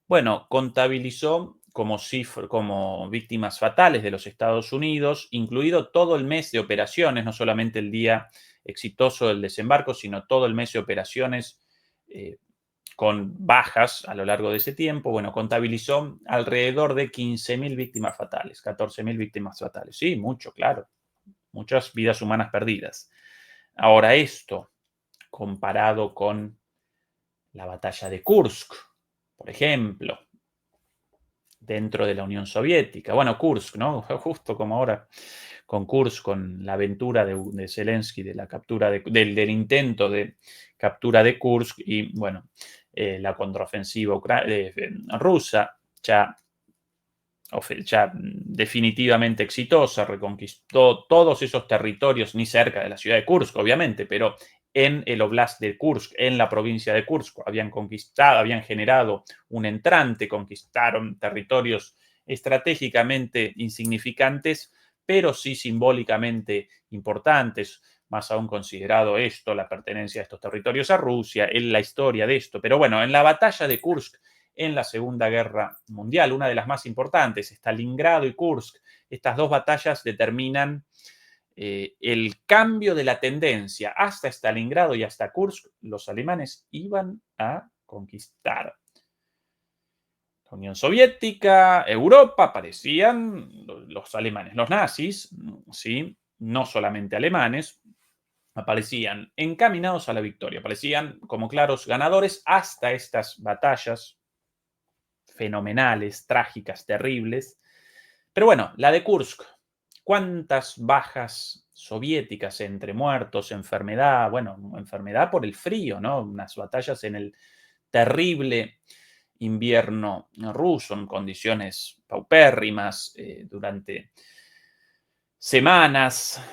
Speaker 1: Bueno, contabilizó como víctimas fatales de los Estados Unidos, incluido todo el mes de operaciones, no solamente el día exitoso del desembarco, sino todo el mes de operaciones con bajas a lo largo de ese tiempo. Bueno, contabilizó alrededor de 15.000 víctimas fatales, 14.000 víctimas fatales. Sí, mucho, claro. Muchas vidas humanas perdidas. Ahora esto, comparado con la batalla de Kursk, por ejemplo, dentro de la Unión Soviética. Bueno, Kursk, ¿no? Justo como ahora con Kursk, con la aventura de Zelensky, de la captura del intento de captura de Kursk y, bueno, la contraofensiva rusa ya definitivamente exitosa, reconquistó todos esos territorios, ni cerca de la ciudad de Kursk, obviamente, pero en el Oblast de Kursk, en la provincia de Kursk, habían generado un entrante, conquistaron territorios estratégicamente insignificantes, pero sí simbólicamente importantes, más aún considerado esto, la pertenencia de estos territorios a Rusia, en la historia de esto. Pero bueno, en la batalla de Kursk, en la Segunda Guerra Mundial, una de las más importantes, Stalingrado y Kursk. Estas dos batallas determinan el cambio de la tendencia. Hasta Stalingrado y hasta Kursk, los alemanes iban a conquistar. La Unión Soviética, Europa, parecían los alemanes, los nazis, ¿sí? No solamente alemanes, aparecían encaminados a la victoria, aparecían como claros ganadores hasta estas batallas fenomenales, trágicas, terribles. Pero bueno, la de Kursk, ¿Cuántas bajas soviéticas entre muertos, enfermedad? Bueno, enfermedad por el frío, ¿no? Unas batallas en el terrible invierno ruso, en condiciones paupérrimas, durante semanas.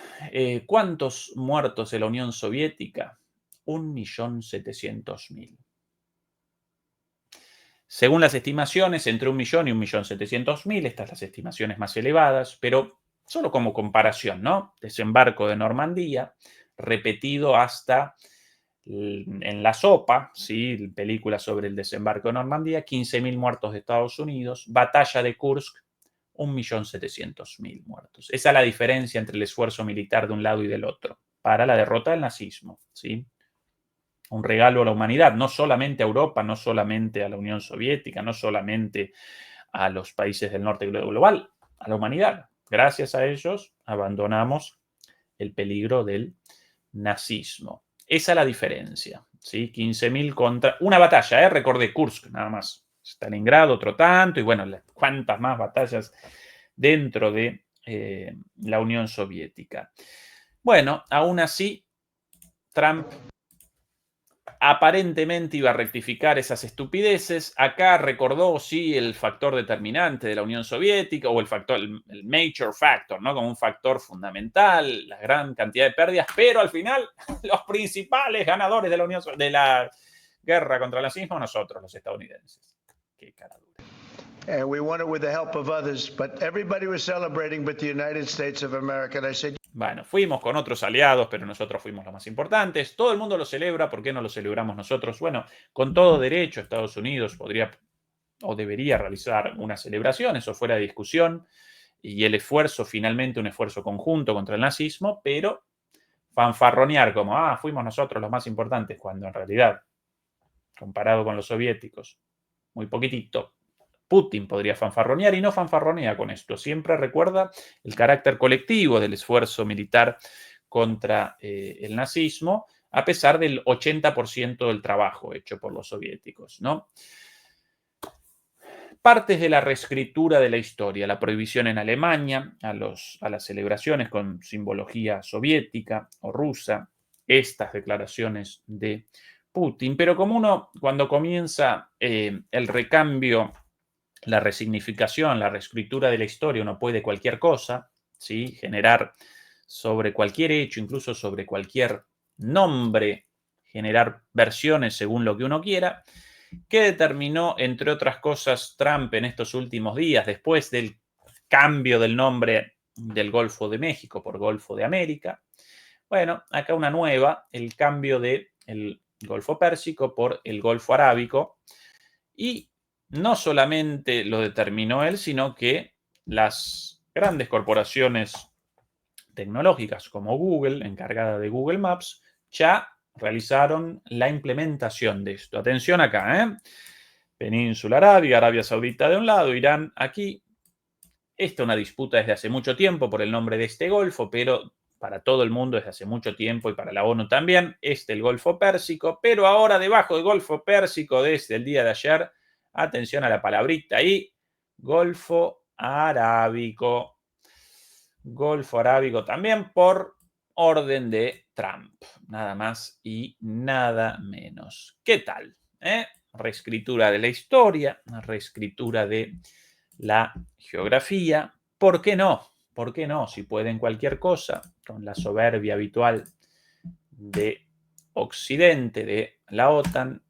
Speaker 1: ¿Cuántos muertos en la Unión Soviética? 1.700.000. Según las estimaciones, entre 1.000.000 y 1.700.000, estas las estimaciones más elevadas, pero solo como comparación, ¿no? Desembarco de Normandía, repetido hasta en La Sopa, ¿sí? Película sobre el desembarco de Normandía, 15.000 muertos de Estados Unidos, batalla de Kursk, 1.700.000 muertos. Esa es la diferencia entre el esfuerzo militar de un lado y del otro para la derrota del nazismo, ¿sí? Un regalo a la humanidad, no solamente a Europa, no solamente a la Unión Soviética, no solamente a los países del norte global, a la humanidad. Gracias a ellos abandonamos el peligro del nazismo. Esa es la diferencia, ¿sí? 15.000 contra una batalla, recordé Kursk, nada más. Stalingrado, otro tanto, y bueno, cuántas más batallas dentro de la Unión Soviética. Bueno, aún así, Trump aparentemente iba a rectificar esas estupideces. Acá recordó, sí, el factor determinante de la Unión Soviética, o el factor, el major factor, ¿no? Como un factor fundamental, la gran cantidad de pérdidas, pero al final los principales ganadores de la de la guerra contra el nazismo, nosotros, los estadounidenses. Qué cara dura.
Speaker 2: And we won it with the help of others, but everybody was celebrating but the United States of America. And I said,
Speaker 1: bueno, fuimos con otros aliados, pero nosotros fuimos los más importantes. Todo el mundo lo celebra, ¿por qué no lo celebramos nosotros? Bueno, con todo derecho, Estados Unidos podría o debería realizar una celebración, eso fuera de discusión, y el esfuerzo, finalmente un esfuerzo conjunto contra el nazismo, pero fanfarronear como, fuimos nosotros los más importantes, cuando en realidad, comparado con los soviéticos, muy poquitito. Putin podría fanfarronear y no fanfarronea con esto. Siempre recuerda el carácter colectivo del esfuerzo militar contra el nazismo, a pesar del 80% del trabajo hecho por los soviéticos, ¿no? Partes de la reescritura de la historia, la prohibición en Alemania a las celebraciones con simbología soviética o rusa, estas declaraciones de Putin, pero como uno cuando comienza el recambio, la resignificación, la reescritura de la historia, uno puede cualquier cosa, ¿sí? Generar sobre cualquier hecho, incluso sobre cualquier nombre, generar versiones según lo que uno quiera. ¿Qué determinó, entre otras cosas, Trump en estos últimos días, después del cambio del nombre del Golfo de México por Golfo de América? Bueno, acá una nueva, el cambio del Golfo Pérsico por el Golfo Arábico. Y no solamente lo determinó él, sino que las grandes corporaciones tecnológicas como Google, encargada de Google Maps, ya realizaron la implementación de esto. Atención acá, ¿eh? Península Arábiga, Arabia Saudita de un lado, Irán aquí. Esta es una disputa desde hace mucho tiempo por el nombre de este golfo, pero para todo el mundo desde hace mucho tiempo y para la ONU también, el Golfo Pérsico, pero ahora debajo del Golfo Pérsico desde el día de ayer, atención a la palabrita ahí, Golfo Arábico. Golfo Arábico también por orden de Trump, nada más y nada menos. ¿Qué tal? Reescritura de la historia, reescritura de la geografía. ¿Por qué no? ¿Por qué no? Si pueden cualquier cosa, con la soberbia habitual de Occidente, de la OTAN,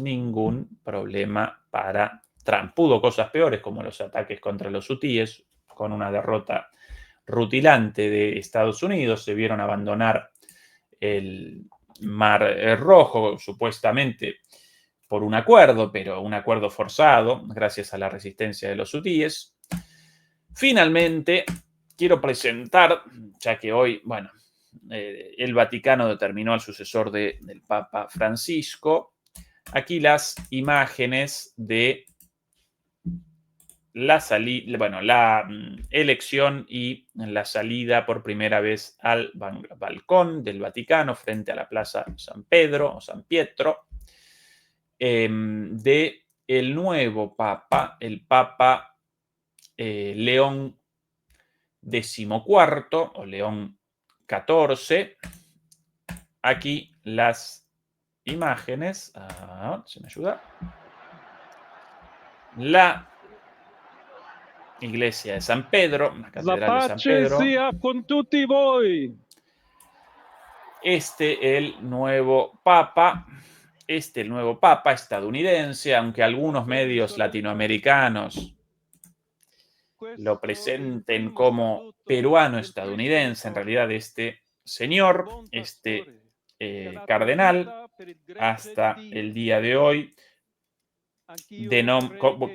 Speaker 1: ningún problema para Trump. Pudo cosas peores como los ataques contra los hutíes, con una derrota rutilante de Estados Unidos, se vieron abandonar el Mar Rojo, supuestamente por un acuerdo, pero un acuerdo forzado, gracias a la resistencia de los hutíes. Finalmente, quiero presentar, ya que hoy, bueno, el Vaticano determinó al sucesor del Papa Francisco, aquí las imágenes de la elección y la salida por primera vez al balcón del Vaticano frente a la Plaza San Pedro o San Pietro de el nuevo Papa, el Papa León XIV o León XIV. Aquí las imágenes. ¿Se me ayuda? La iglesia de San Pedro, la catedral de San Pedro.
Speaker 3: Sia con tutti voi.
Speaker 1: El nuevo papa. El nuevo papa estadounidense, aunque algunos medios latinoamericanos lo presenten como peruano-estadounidense, en realidad este señor, cardenal, hasta el día de hoy,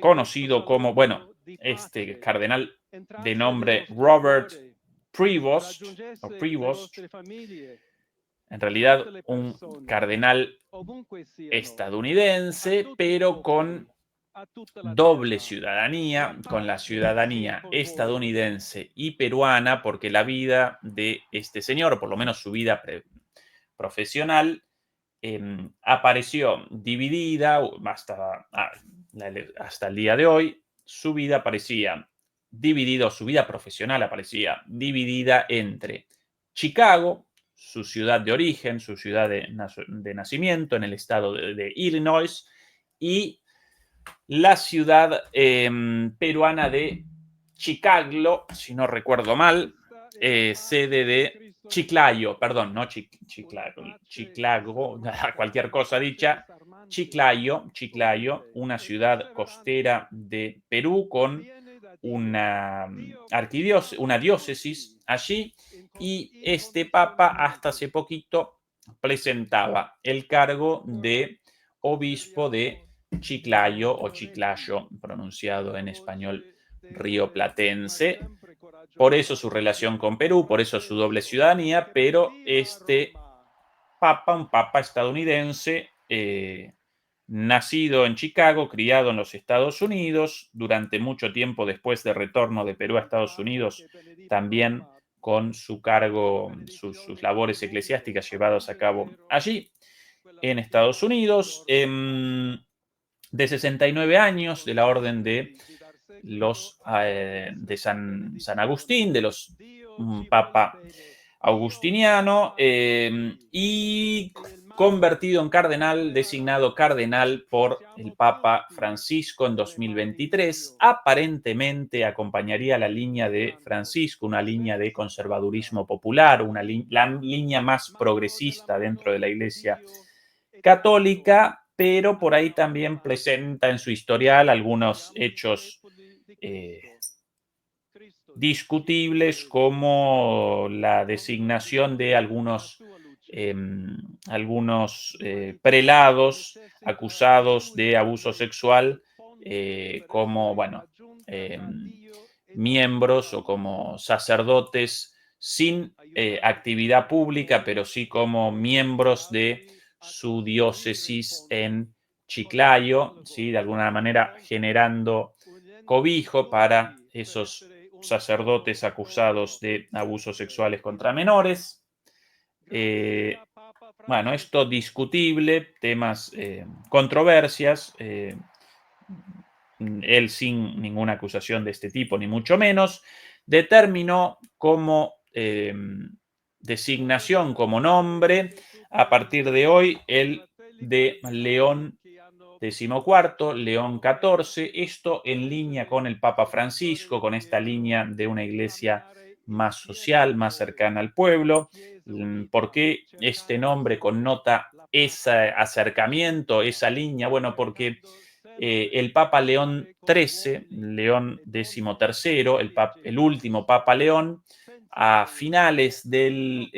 Speaker 1: conocido como, cardenal de nombre Robert Prevost, en realidad un cardenal estadounidense, pero con doble ciudadanía, con la ciudadanía estadounidense y peruana, porque la vida de este señor, o por lo menos su vida profesional, apareció dividida hasta el día de hoy. Su vida aparecía dividida, su vida profesional aparecía dividida entre Chicago, su ciudad de origen, su ciudad de nacimiento en el estado de Illinois, y la ciudad peruana de Chicaglo, si no recuerdo mal, sede de Chiclayo, perdón, no Chiclago, cualquier cosa dicha, Chiclayo, una ciudad costera de Perú con una diócesis allí, y este papa hasta hace poquito presentaba el cargo de obispo de Chiclayo o Chiclayo, pronunciado en español rioplatense. Por eso su relación con Perú, por eso su doble ciudadanía, pero este papa, un papa estadounidense, nacido en Chicago, criado en los Estados Unidos, durante mucho tiempo después del retorno de Perú a Estados Unidos, también con su cargo, sus labores eclesiásticas llevadas a cabo allí, en Estados Unidos, de 69 años, de la orden de San Agustín, de los papa agustiniano, y convertido en cardenal, designado cardenal por el Papa Francisco en 2023. Aparentemente acompañaría la línea de Francisco, una línea de conservadurismo popular, la línea más progresista dentro de la Iglesia Católica, pero por ahí también presenta en su historial algunos hechos discutibles, como la designación de algunos prelados acusados de abuso sexual como miembros o como sacerdotes sin actividad pública, pero sí como miembros de su diócesis en Chiclayo, ¿sí? De alguna manera generando cobijo para esos sacerdotes acusados de abusos sexuales contra menores. Esto discutible, temas, controversias, él sin ninguna acusación de este tipo, ni mucho menos, determinó como designación, como nombre, a partir de hoy, el de León XIV, León XIV, esto en línea con el Papa Francisco, con esta línea de una iglesia más social, más cercana al pueblo. ¿Por qué este nombre connota ese acercamiento, esa línea? Bueno, porque el Papa León XIII, León XIII, el último Papa León, a finales del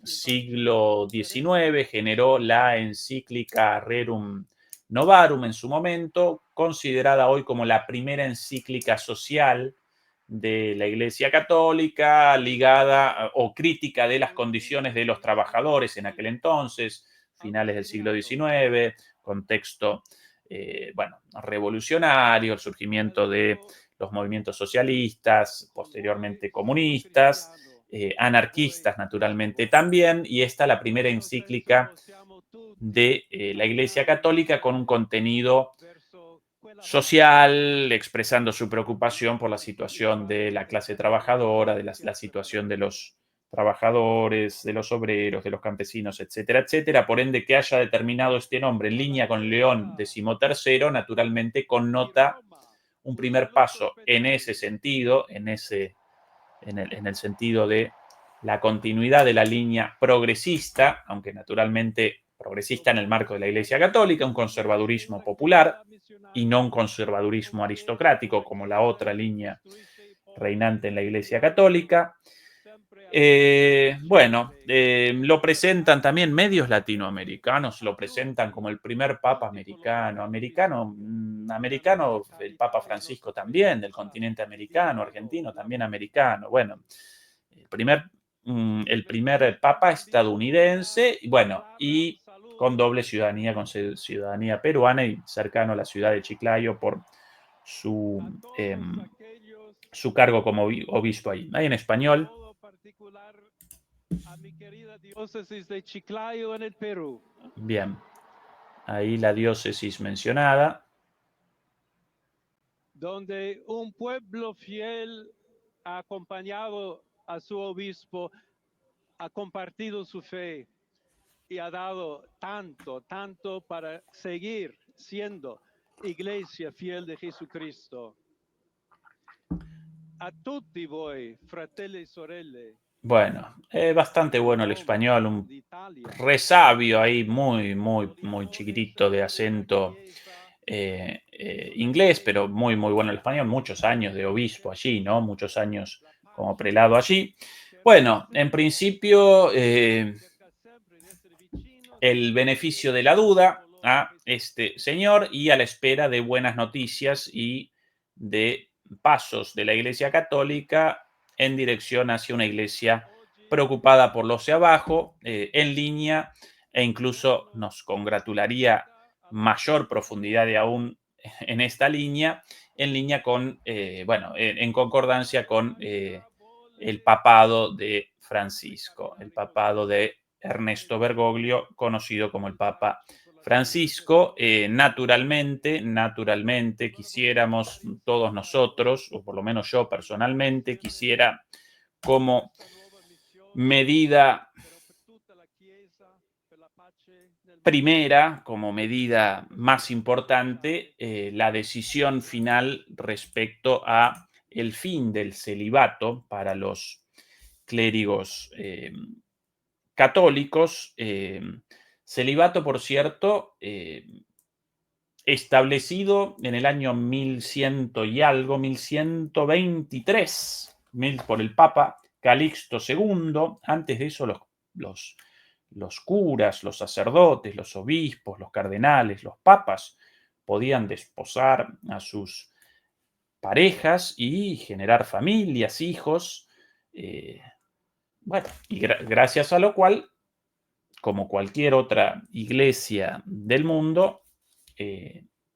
Speaker 1: siglo XIX, generó la encíclica Rerum Novarum en su momento, considerada hoy como la primera encíclica social de la Iglesia Católica, ligada o crítica de las condiciones de los trabajadores en aquel entonces, finales del siglo XIX, contexto revolucionario, el surgimiento de los movimientos socialistas, posteriormente comunistas, anarquistas naturalmente también, y esta la primera encíclica de la Iglesia Católica con un contenido social, expresando su preocupación por la situación de la clase trabajadora, de la situación de los trabajadores, de los obreros, de los campesinos, etcétera, etcétera. Por ende, que haya determinado este nombre en línea con León XIII, naturalmente connota un primer paso en ese sentido, en el sentido de la continuidad de la línea progresista, aunque naturalmente progresista en el marco de la Iglesia Católica, un conservadurismo popular y no un conservadurismo aristocrático como la otra línea reinante en la Iglesia Católica. Lo presentan también medios latinoamericanos, lo presentan como el primer papa americano, el Papa Francisco también, del continente americano, argentino también americano. Bueno, el primer papa estadounidense, y con doble ciudadanía, con ciudadanía peruana y cercano a la ciudad de Chiclayo por su cargo como obispo ahí. Ahí en español.
Speaker 3: A mi querida diócesis de Chiclayo en el Perú.
Speaker 1: Bien, ahí la diócesis mencionada.
Speaker 3: Donde un pueblo fiel ha acompañado a su obispo, ha compartido su fe y ha dado tanto para seguir siendo iglesia fiel de Jesucristo. A tutti voi, fratelli e sorelle.
Speaker 1: Bueno, bastante bueno el español, un resabio ahí muy chiquitito de acento inglés, pero muy bueno el español, muchos años de obispo allí, ¿no? Muchos años como prelado allí. Bueno, en principio, el beneficio de la duda a este señor y a la espera de buenas noticias y de pasos de la Iglesia Católica en dirección hacia una iglesia preocupada por los de abajo, en línea, e incluso nos congratularía mayor profundidad de aún en esta línea, en línea con, en concordancia con el papado de Francisco, el papado de Ernesto Bergoglio, conocido como el Papa Francisco. Naturalmente, quisiéramos todos nosotros, o por lo menos yo personalmente, quisiera como medida primera, como medida más importante, la decisión final respecto a el fin del celibato para los clérigos católicos. Celibato, por cierto, establecido en el año 1100 y algo, 1123, por el Papa Calixto II. Antes de eso, los curas, los sacerdotes, los obispos, los cardenales, los papas podían desposar a sus parejas y generar familias, hijos. Y gracias a lo cual, como cualquier otra iglesia del mundo,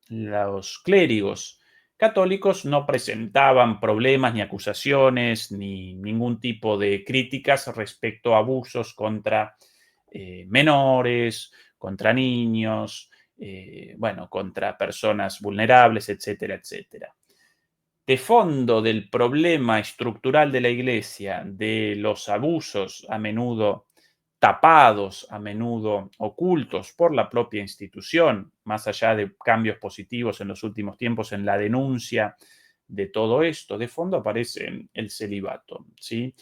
Speaker 1: los clérigos católicos no presentaban problemas ni acusaciones ni ningún tipo de críticas respecto a abusos contra menores, contra niños, contra personas vulnerables, etcétera, etcétera. De fondo del problema estructural de la iglesia, de los abusos a menudo tapados, a menudo ocultos por la propia institución, más allá de cambios positivos en los últimos tiempos en la denuncia de todo esto, de fondo aparece el celibato, ¿sí?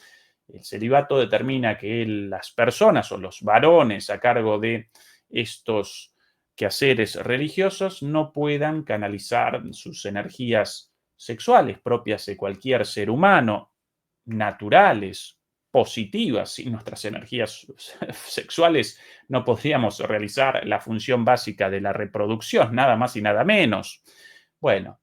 Speaker 1: El celibato determina que las personas o los varones a cargo de estos quehaceres religiosos no puedan canalizar sus energías sexuales propias de cualquier ser humano, naturales, positivas. Sin nuestras energías sexuales no podríamos realizar la función básica de la reproducción, nada más y nada menos. Bueno,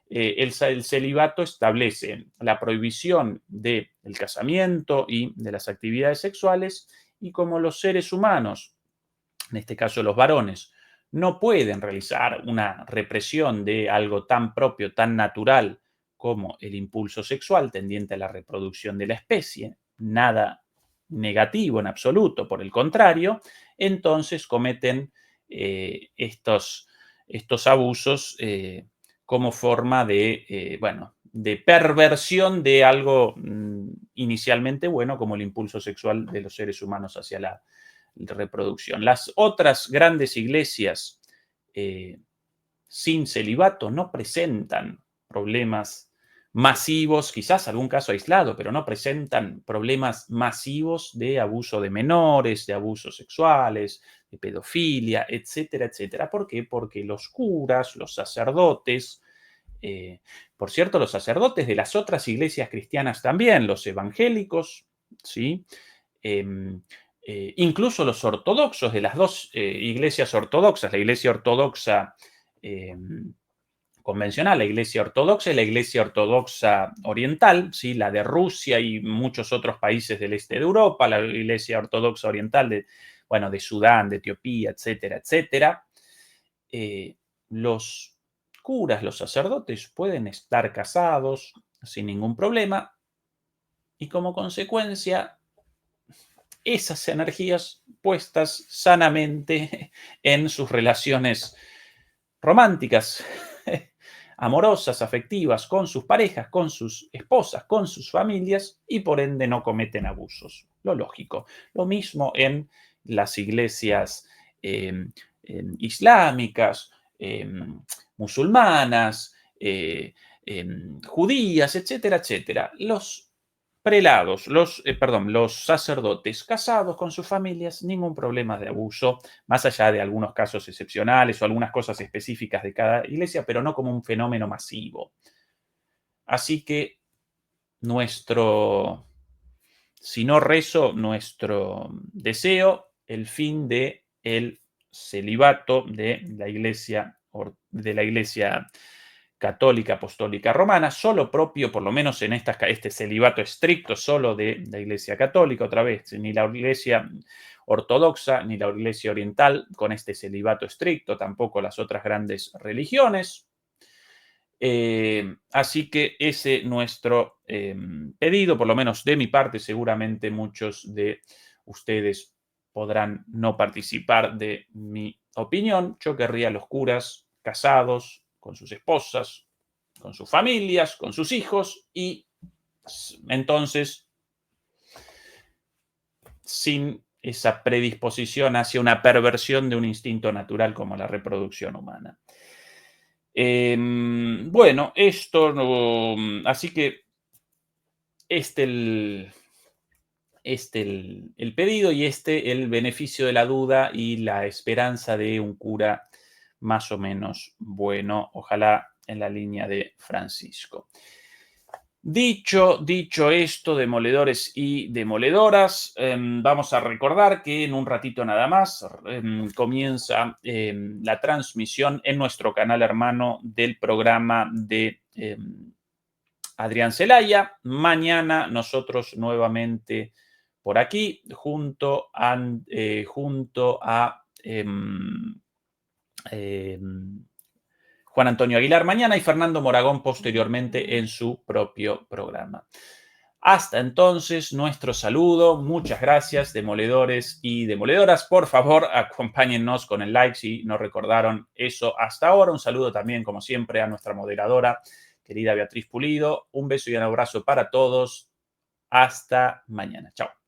Speaker 1: el celibato establece la prohibición del casamiento y de las actividades sexuales, y como los seres humanos, en este caso los varones, no pueden realizar una represión de algo tan propio, tan natural como el impulso sexual tendiente a la reproducción de la especie, nada negativo en absoluto, por el contrario, entonces cometen estos abusos como forma de, bueno, de perversión de algo inicialmente bueno, como el impulso sexual de los seres humanos hacia la reproducción. Las otras grandes iglesias sin celibato no presentan problemas masivos, quizás algún caso aislado, pero no presentan problemas masivos de abuso de menores, de abusos sexuales, de pedofilia, etcétera, etcétera. ¿Por qué? Porque los curas, los sacerdotes, por cierto, los sacerdotes de las otras iglesias cristianas también, los evangélicos, ¿sí? Incluso los ortodoxos de las dos iglesias ortodoxas, la iglesia ortodoxa convencional, la iglesia ortodoxa y la iglesia ortodoxa oriental, ¿sí? La de Rusia y muchos otros países del este de Europa, la iglesia ortodoxa oriental de, bueno, de Sudán, de Etiopía, etcétera, etcétera. Los curas, los sacerdotes pueden estar casados sin ningún problema y como consecuencia esas energías puestas sanamente en sus relaciones románticas, amorosas, afectivas, con sus parejas, con sus esposas, con sus familias y por ende no cometen abusos. Lo lógico. Lo mismo en las iglesias islámicas, musulmanas, judías, etcétera, etcétera. Los prelados, los sacerdotes casados con sus familias, ningún problema de abuso, más allá de algunos casos excepcionales o algunas cosas específicas de cada iglesia, pero no como un fenómeno masivo. Así que si no rezo, nuestro deseo, el fin de el celibato de la iglesia católica apostólica romana, solo propio, por lo menos en este celibato estricto solo de la iglesia católica, otra vez, ni la iglesia ortodoxa ni la iglesia oriental con este celibato estricto, tampoco las otras grandes religiones. Así que ese nuestro pedido, por lo menos de mi parte, seguramente muchos de ustedes podrán no participar de mi opinión. Yo querría a los curas casados, con sus esposas, con sus familias, con sus hijos y entonces sin esa predisposición hacia una perversión de un instinto natural como la reproducción humana. Bueno, así que el pedido y el beneficio de la duda y la esperanza de un cura más o menos bueno, ojalá en la línea de Francisco. Dicho esto, demoledores y demoledoras, vamos a recordar que en un ratito nada más comienza la transmisión en nuestro canal hermano del programa de Adrián Celaya. Mañana nosotros nuevamente por aquí junto a Juan Antonio Aguilar mañana y Fernando Moragón posteriormente en su propio programa. Hasta entonces, nuestro saludo. Muchas gracias, demoledores y demoledoras. Por favor, acompáñennos con el like si no recordaron eso hasta ahora. Un saludo también, como siempre, a nuestra moderadora, querida Beatriz Pulido. Un beso y un abrazo para todos. Hasta mañana. Chao.